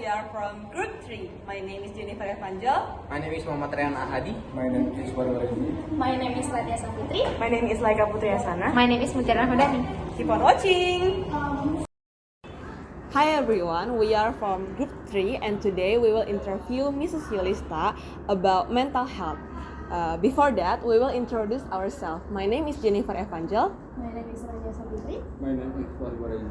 are from Group 3. My name is Jennifer Evangelista. My name is Muhammad Rian Ahadi. My name is Warwari. My name is Latia Saputri. My name is Laika Putri Asana. My name is Mutiara Madani. Keep on watching! Hi everyone, we are from Group 3 and today we will interview Mrs. Yulista about mental health. Before that, we will introduce ourselves. My name is Jennifer Evangel. My name is Latia Saputri. My name is Warwari.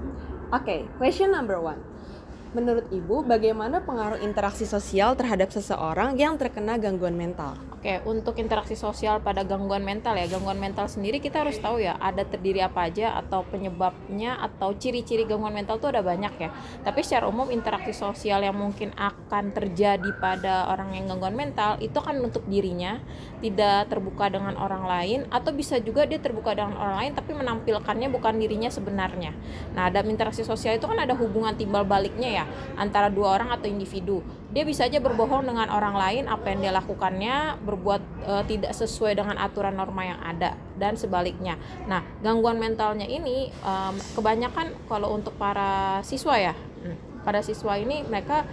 Okay, question number 1. Menurut Ibu, bagaimana pengaruh interaksi sosial terhadap seseorang yang terkena gangguan mental? Oke, untuk interaksi sosial pada gangguan mental ya, gangguan mental sendiri kita harus tahu ya, ada terdiri apa aja atau penyebabnya atau ciri-ciri gangguan mental itu ada banyak ya. Tapi secara umum interaksi sosial yang mungkin akan terjadi pada orang yang gangguan mental itu kan untuk dirinya, tidak terbuka dengan orang lain, atau bisa juga dia terbuka dengan orang lain tapi menampilkannya bukan dirinya sebenarnya. Nah, dalam interaksi sosial itu kan ada hubungan timbal baliknya ya, antara dua orang atau individu. Dia bisa aja berbohong dengan orang lain apa yang dia lakukannya, berbuat tidak sesuai dengan aturan norma yang ada dan sebaliknya. Nah, gangguan mentalnya ini kebanyakan kalau untuk para siswa ya, pada siswa ini mereka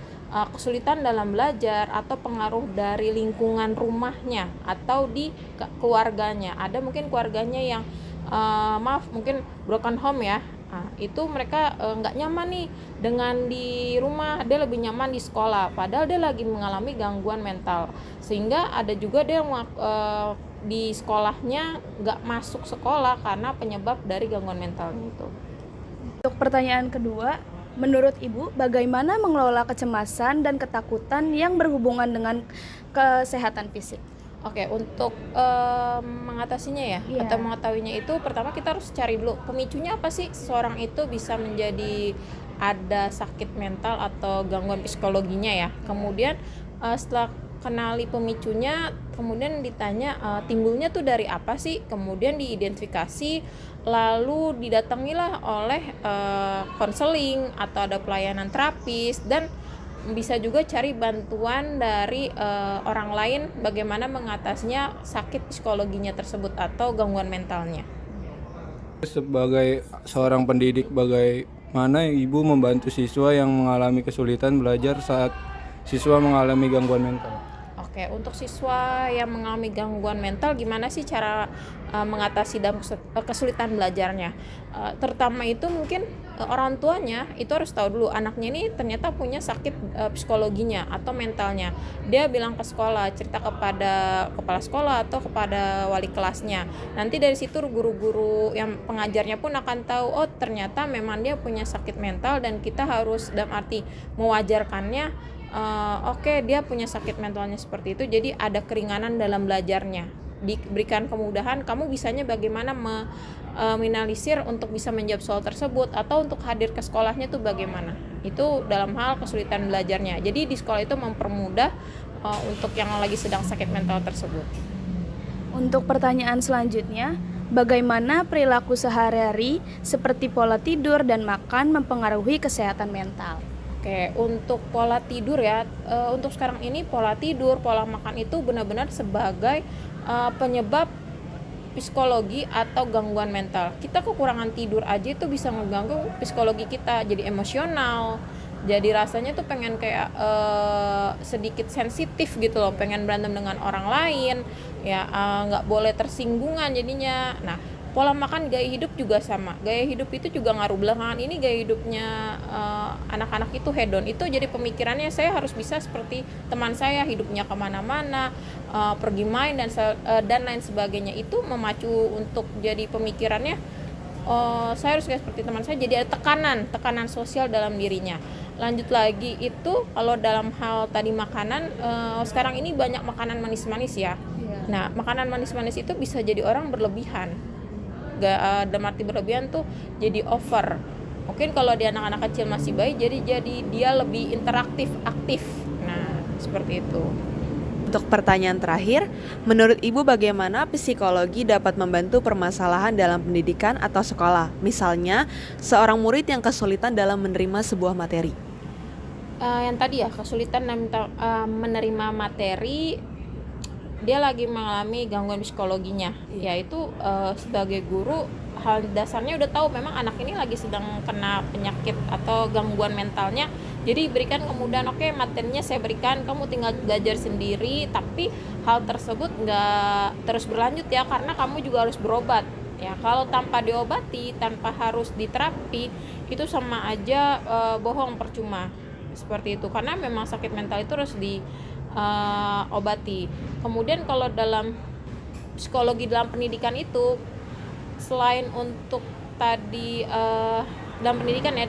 kesulitan dalam belajar atau pengaruh dari lingkungan rumahnya atau di keluarganya. Ada mungkin keluarganya yang mungkin broken home ya. Nah, itu mereka nggak nyaman nih dengan di rumah, dia lebih nyaman di sekolah padahal dia lagi mengalami gangguan mental, sehingga ada juga dia di sekolahnya nggak masuk sekolah karena penyebab dari gangguan mental itu. Untuk pertanyaan kedua, menurut Ibu, bagaimana mengelola kecemasan dan ketakutan yang berhubungan dengan kesehatan fisik? Oke, untuk mengatasinya ya, Iya. atau mengetahuinya itu pertama kita harus cari dulu pemicunya apa sih seseorang itu bisa menjadi ada sakit mental atau gangguan psikologinya ya. Kemudian setelah kenali pemicunya, kemudian ditanya timbulnya tuh dari apa sih, kemudian diidentifikasi, lalu didatangilah oleh konseling atau ada pelayanan terapis, dan bisa juga cari bantuan dari orang lain bagaimana mengatasinya sakit psikologinya tersebut atau gangguan mentalnya. Sebagai seorang pendidik, bagaimana Ibu membantu siswa yang mengalami kesulitan belajar saat siswa mengalami gangguan mental? Oke, untuk siswa yang mengalami gangguan mental gimana sih cara mengatasi dalam kesulitan belajarnya? Terutama itu mungkin orang tuanya itu harus tahu dulu anaknya ini ternyata punya sakit psikologinya atau mentalnya. Dia bilang ke sekolah, cerita kepada kepala sekolah atau kepada wali kelasnya. Nanti dari situ guru-guru yang pengajarnya pun akan tahu, oh ternyata memang dia punya sakit mental dan kita harus dalam arti mewajarkannya. Oke, dia punya sakit mentalnya seperti itu, jadi ada keringanan dalam belajarnya, diberikan kemudahan, kamu bisanya bagaimana meminimalisir untuk bisa menjawab soal tersebut, atau untuk hadir ke sekolahnya tuh bagaimana, itu dalam hal kesulitan belajarnya. Jadi di sekolah itu mempermudah untuk yang lagi sedang sakit mental tersebut. Untuk pertanyaan selanjutnya, bagaimana perilaku sehari-hari seperti pola tidur dan makan mempengaruhi kesehatan mental? Oke, untuk pola tidur ya, untuk sekarang ini pola tidur, pola makan itu benar-benar sebagai penyebab psikologi atau gangguan mental. Kita kekurangan tidur aja itu bisa mengganggu psikologi kita, jadi emosional, jadi rasanya tuh pengen kayak sedikit sensitif gitu loh, pengen berantem dengan orang lain, ya nggak boleh tersinggungan jadinya. Nah, pola makan, gaya hidup juga sama. Gaya hidup itu juga ngaruh. Belakangan ini gaya hidupnya anak-anak itu hedon. Itu jadi pemikirannya saya harus bisa seperti teman saya, hidupnya kemana-mana, pergi main dan lain sebagainya. Itu memacu untuk jadi pemikirannya saya harus kayak seperti teman saya. Jadi ada tekanan sosial dalam dirinya. Lanjut lagi itu kalau dalam hal tadi makanan, sekarang ini banyak makanan manis-manis ya. Nah, makanan manis-manis itu bisa jadi orang berlebihan. Dalam arti berlebihan tuh jadi over. Mungkin kalau di anak-anak kecil masih bayi, jadi dia lebih interaktif, aktif. Nah, seperti itu. Untuk pertanyaan terakhir, menurut Ibu bagaimana psikologi dapat membantu permasalahan dalam pendidikan atau sekolah? Misalnya, seorang murid yang kesulitan dalam menerima sebuah materi. Yang tadi ya, kesulitan menerima materi, dia lagi mengalami gangguan psikologinya, yaitu sebagai guru hal dasarnya udah tahu memang anak ini lagi sedang kena penyakit atau gangguan mentalnya Jadi berikan kemudahan, oke materinya saya berikan, kamu tinggal belajar sendiri, tapi hal tersebut nggak terus berlanjut ya, karena kamu juga harus berobat ya. Kalau tanpa diobati, tanpa harus diterapi, itu sama aja bohong, percuma seperti itu, karena memang sakit mental itu harus diobati. Kemudian kalau dalam psikologi dalam pendidikan itu, selain untuk tadi dalam pendidikan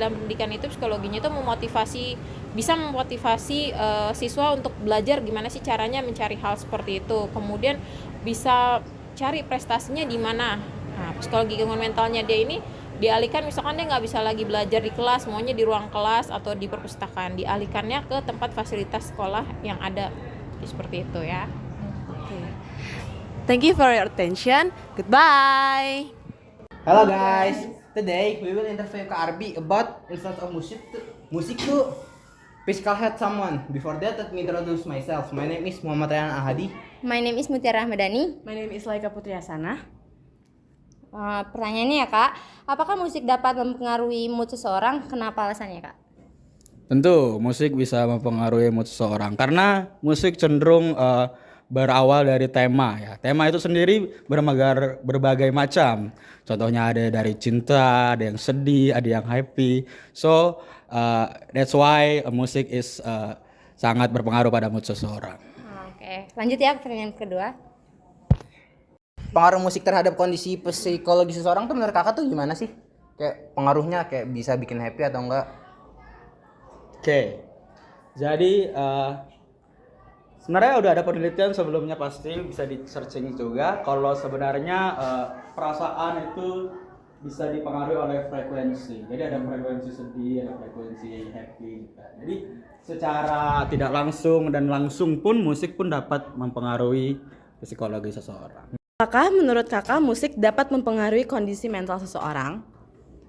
itu psikologinya itu bisa memotivasi siswa untuk belajar gimana sih caranya mencari hal seperti itu, kemudian bisa cari prestasinya di mana. Nah, psikologi gangguan mentalnya dia ini dialihkan, misalkan dia nggak bisa lagi belajar di kelas, maunya di ruang kelas atau di perpustakaan, dialihkannya ke tempat fasilitas sekolah yang ada, seperti itu ya. Thank you for your attention. Goodbye. Hello guys, today we will interview Kak Arbi about influence of music to physical health someone. Before that, let me introduce myself. My name is Muhammad Ryan Ahadi. My name is Mutiara Ahmadani. My name is Laika Putriasana. Pertanyaannya ya Kak, apakah musik dapat mempengaruhi mood seseorang? Kenapa alasannya Kak? Tentu musik bisa mempengaruhi mood seseorang karena musik cenderung berawal dari tema ya. Tema itu sendiri berbagai macam. Contohnya ada dari cinta, ada yang sedih, ada yang happy. So that's why musik is sangat berpengaruh pada mood seseorang. Oke, lanjut ya pertanyaan kedua. Pengaruh musik terhadap kondisi psikologi seseorang tuh menurut kakak tuh gimana sih? Kayak pengaruhnya kayak bisa bikin happy atau enggak? Oke. Jadi sebenarnya udah ada penelitian sebelumnya, pasti bisa di searching juga. Kalau sebenarnya perasaan itu bisa dipengaruhi oleh frekuensi. Jadi ada frekuensi sedih, ada frekuensi happy. Jadi secara tidak langsung dan langsung pun musik pun dapat mempengaruhi psikologi seseorang. Apakah menurut kakak musik dapat mempengaruhi kondisi mental seseorang?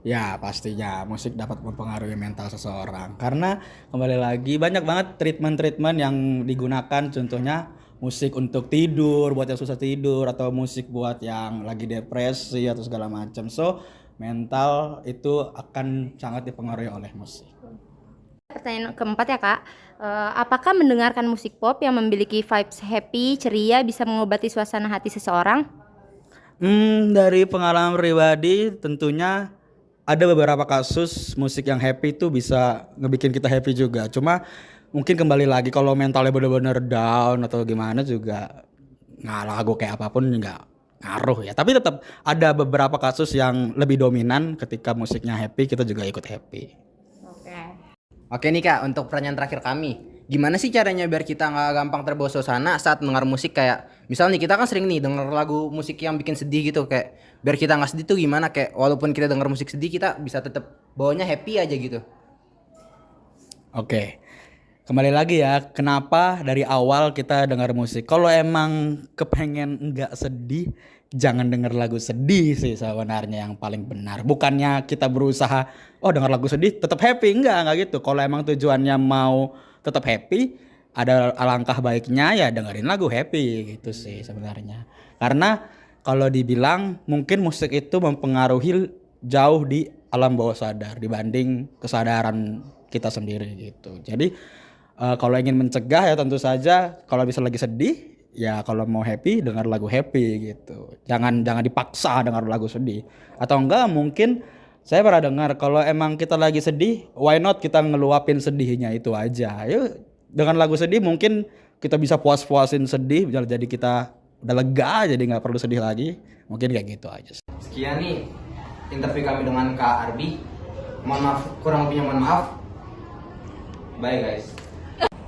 Ya pastinya musik dapat mempengaruhi mental seseorang karena kembali lagi banyak banget treatment yang digunakan, contohnya musik untuk tidur buat yang susah tidur atau musik buat yang lagi depresi atau segala macam. So mental itu akan sangat dipengaruhi oleh musik. Pertanyaan keempat ya Kak, apakah mendengarkan musik pop yang memiliki vibes happy, ceria bisa mengobati suasana hati seseorang? Dari pengalaman pribadi tentunya ada beberapa kasus musik yang happy itu bisa ngebikin kita happy juga. Cuma mungkin kembali lagi kalau mentalnya benar-benar down atau gimana juga lagu kayak apapun nggak ngaruh ya. Tapi tetap ada beberapa kasus yang lebih dominan ketika musiknya happy kita juga ikut happy. Oke nih Kak, untuk pertanyaan terakhir kami. Gimana sih caranya biar kita nggak gampang terbawa suasana saat mendengar musik? Kayak misal nih kita kan sering nih denger lagu musik yang bikin sedih gitu, kayak biar kita nggak sedih tuh gimana, kayak walaupun kita denger musik sedih kita bisa tetap bawanya happy aja gitu. Oke. Kembali lagi ya, kenapa dari awal kita dengar musik? Kalau emang kepengen nggak sedih, jangan denger lagu sedih sih sebenarnya yang paling benar. Bukannya kita berusaha denger lagu sedih tetap happy, enggak gitu. Kalau emang tujuannya mau tetap happy, ada alangkah baiknya ya dengerin lagu happy gitu sih sebenarnya. Karena kalau dibilang mungkin musik itu mempengaruhi jauh di alam bawah sadar dibanding kesadaran kita sendiri gitu. Jadi kalau ingin mencegah ya tentu saja kalau bisa lagi sedih ya kalau mau happy dengar lagu happy gitu. Jangan dipaksa dengar lagu sedih. Atau enggak mungkin saya pernah dengar kalau emang kita lagi sedih, why not kita ngeluapin sedihnya itu aja. Yuk dengan lagu sedih mungkin kita bisa puas-puasin sedih, jadi kita udah lega jadi nggak perlu sedih lagi. Mungkin kayak gitu aja. Sekian nih interview kami dengan Kak Arbi. Mohon maaf, kurang lebihnya mohon maaf. Bye guys.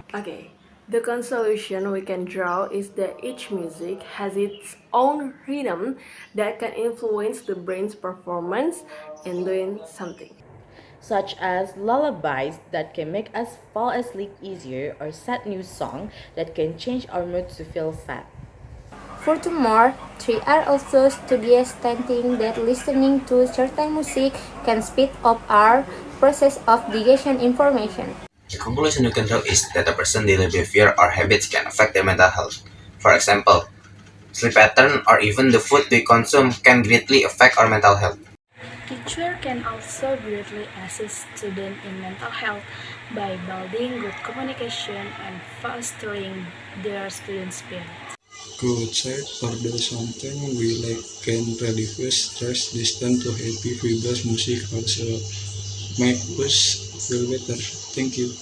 Okay, the conclusion we can draw is that each music has its own rhythm that can influence the brain's performance in doing something. Such as lullabies that can make us fall asleep easier, or sad news song that can change our mood to feel sad. Furthermore, there are also studies stating that listening to certain music can speed up our process of digestion information. The conclusion we can draw is that a person's daily behavior or habits can affect their mental health. For example, sleep pattern or even the food we consume can greatly affect our mental health. Teacher can also greatly assist students in mental health by building good communication and fostering their student spirit. Go outside or do something we like can relieve stress, listen to happy vibes music also make us feel better. Thank you.